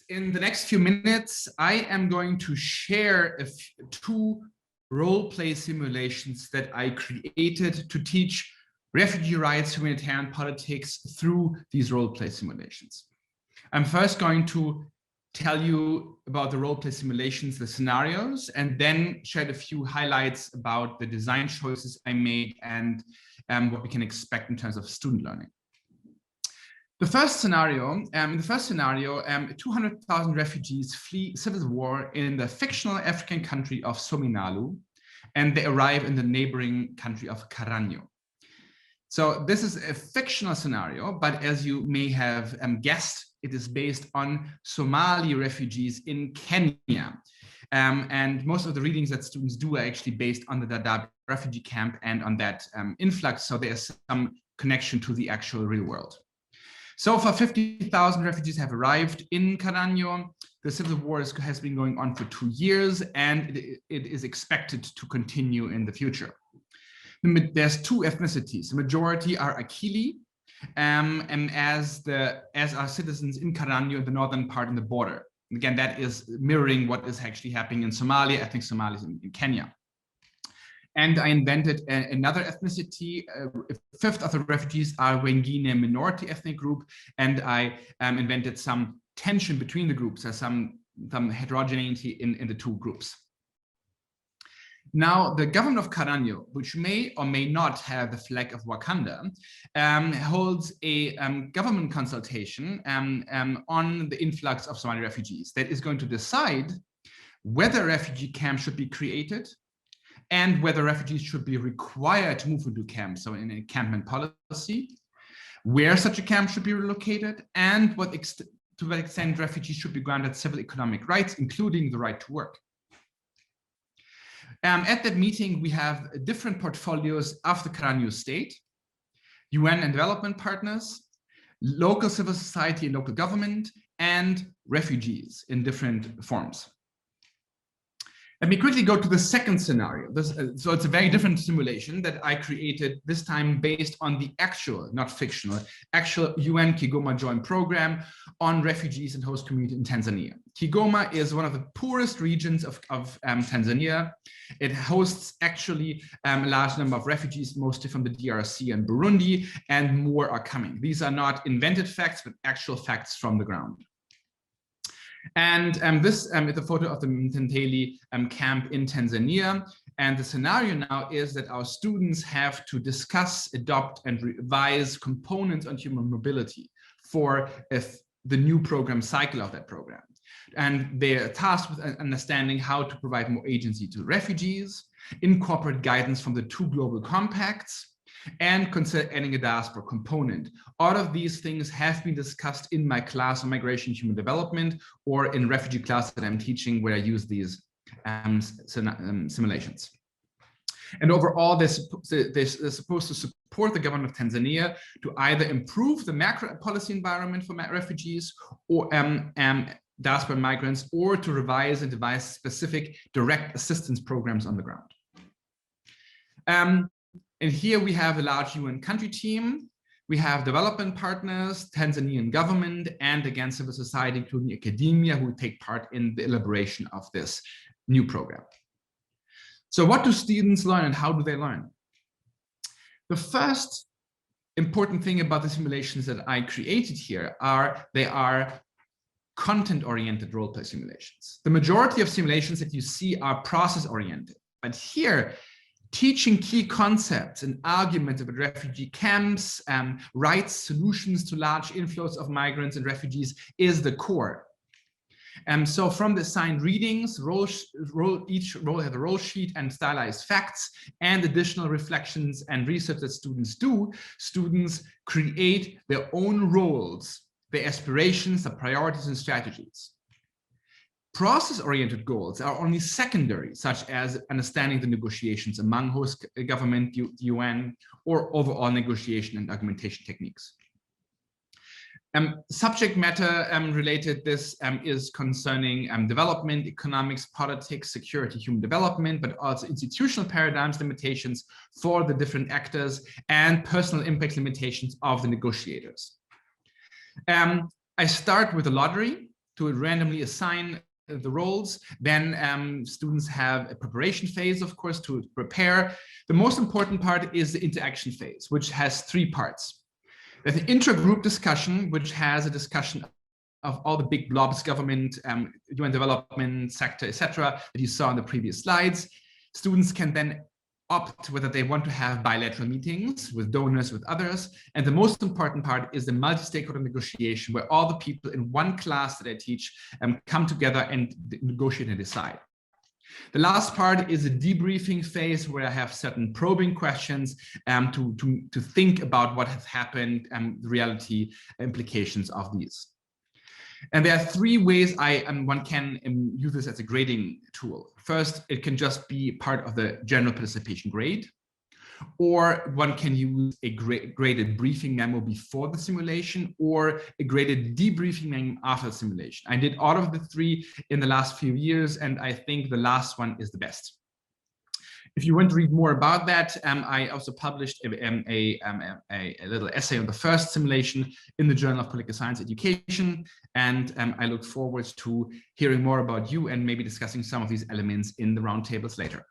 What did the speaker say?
In the next few minutes, I am going to share two role-play simulations that I created to teach refugee rights, humanitarian politics through these role-play simulations. I'm first going to tell you about the role-play simulations, the scenarios, and then share a few highlights about the design choices I made and what we can expect in terms of student learning. In the first scenario, 200,000 refugees flee civil war in the fictional African country of Sominalu, and they arrive in the neighboring country of Karanyo. So this is a fictional scenario, but as you may have guessed, it is based on Somali refugees in Kenya. And most of the readings that students do are actually based on the Dadaab refugee camp and on that influx, so there's some connection to the actual real world. So far, 50,000 refugees have arrived in Karanyo. The civil war has been going on for 2 years, and it is expected to continue in the future. There's two ethnicities. The majority are Akili, and as are citizens in Karanyo, the northern part in the border. Again, that is mirroring what is actually happening in Somalia, ethnic Somalis in Kenya. And I invented another ethnicity. A fifth of the refugees are Wengine minority ethnic group, and I invented some tension between the groups, some heterogeneity in the two groups. Now, the government of Karanyo, which may or may not have the flag of Wakanda, holds a government consultation on the influx of Somali refugees that is going to decide whether a refugee camp should be created and whether refugees should be required to move into camps, so in an encampment policy, where such a camp should be relocated, and to what extent refugees should be granted civil economic rights, including the right to work. At that meeting, we have different portfolios of the Karanyo state, UN and development partners, local civil society and local government, and refugees in different forms. Let me quickly go to the second scenario. So it's a very different simulation that I created, this time based on the actual, not fictional, actual UN Kigoma joint program on refugees and host community in Tanzania. Kigoma is one of the poorest regions of Tanzania. It hosts actually a large number of refugees, mostly from the DRC and Burundi, and more are coming. These are not invented facts, but actual facts from the ground. And this is a photo of the Mtendeli camp in Tanzania. And the scenario now is that our students have to discuss, adopt, and revise components on human mobility for the new program cycle of that program. And they are tasked with understanding how to provide more agency to refugees, incorporate guidance from the two global compacts, and consider adding a diaspora component. All of these things have been discussed in my class on migration and human development, or in refugee class that I'm teaching, where I use these simulations. And overall, they're supposed to support the government of Tanzania to either improve the macro policy environment for refugees or diaspora migrants, or to revise and devise specific direct assistance programs on the ground. And here we have a large UN country team. We have development partners, Tanzanian government, and again, civil society, including academia, who take part in the elaboration of this new program. So what do students learn and how do they learn? The first important thing about the simulations that I created here they are content-oriented role-play simulations. The majority of simulations that you see are process-oriented, but here, teaching key concepts and arguments about refugee camps, rights, solutions to large inflows of migrants and refugees is the core. So from the assigned readings, each role has a role sheet and stylized facts, and additional reflections and research that students do. Students create their own roles, their aspirations, their priorities and strategies. Process-oriented goals are only secondary, such as understanding the negotiations among host government, UN, or overall negotiation and argumentation techniques. Subject matter related, this is concerning development, economics, politics, security, human development, but also institutional paradigms limitations for the different actors and personal impact limitations of the negotiators. I start with a lottery. to randomly assign the roles. Then students have a preparation phase, of course, to prepare. The most important part is the interaction phase, which has 3 parts. There's an intra-group discussion, which has a discussion of all the big blobs, government, UN development, sector, etc., that you saw in the previous slides. Students can then opt whether they want to have bilateral meetings with donors, with others. And the most important part is the multi-stakeholder negotiation, where all the people in one class that I teach come together and negotiate and decide. The last part is a debriefing phase, where I have certain probing questions to think about what has happened and the reality implications of these. And there are 3 ways one can use this as a grading tool. First, it can just be part of the general participation grade, or one can use a graded briefing memo before the simulation, or a graded debriefing memo after the simulation. I did all of the 3 in the last few years, and I think the last one is the best. If you want to read more about that, I also published a little essay on the first simulation in the Journal of Political Science Education. And I look forward to hearing more about you and maybe discussing some of these elements in the roundtables later.